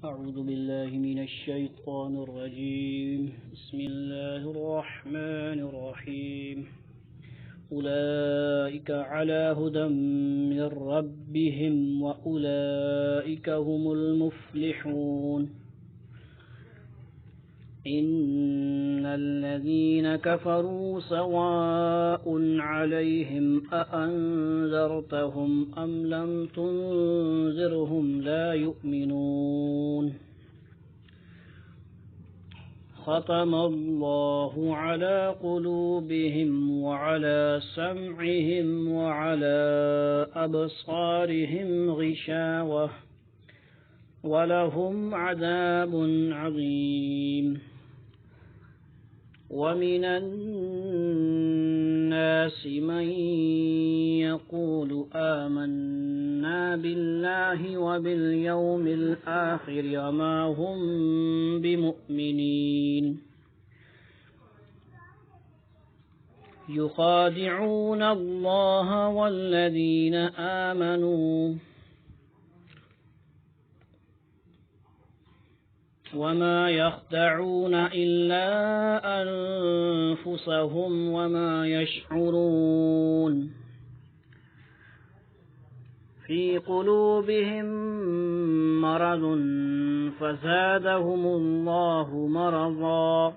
أعوذ بالله من الشيطان الرجيم. بسم الله الرحمن الرحيم. أولئك على هدى من ربهم وأولئك هم المفلحون. إن الذين كفروا سواء عليهم أأنذرتهم أم لم تنذرهم لا يؤمنون. ختم الله على قلوبهم وعلى سمعهم وعلى أبصارهم غشاوة ولهم عذاب عظيم. ومن الناس من يقول آمنا بالله وباليوم الآخر وما هم بمؤمنين. يخادعون الله والذين آمنوا وما يخدعون إلا أنفسهم وما يشعرون. في قلوبهم مرض فزادهم الله مرضا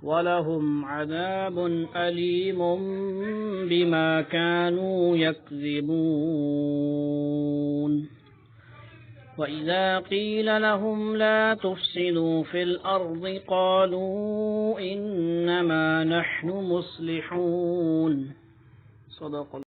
ولهم عذاب أليم بما كانوا يكذبون. وإذا قيل لهم لا تفسدوا في الأرض قالوا إنما نحن مصلحون. صدق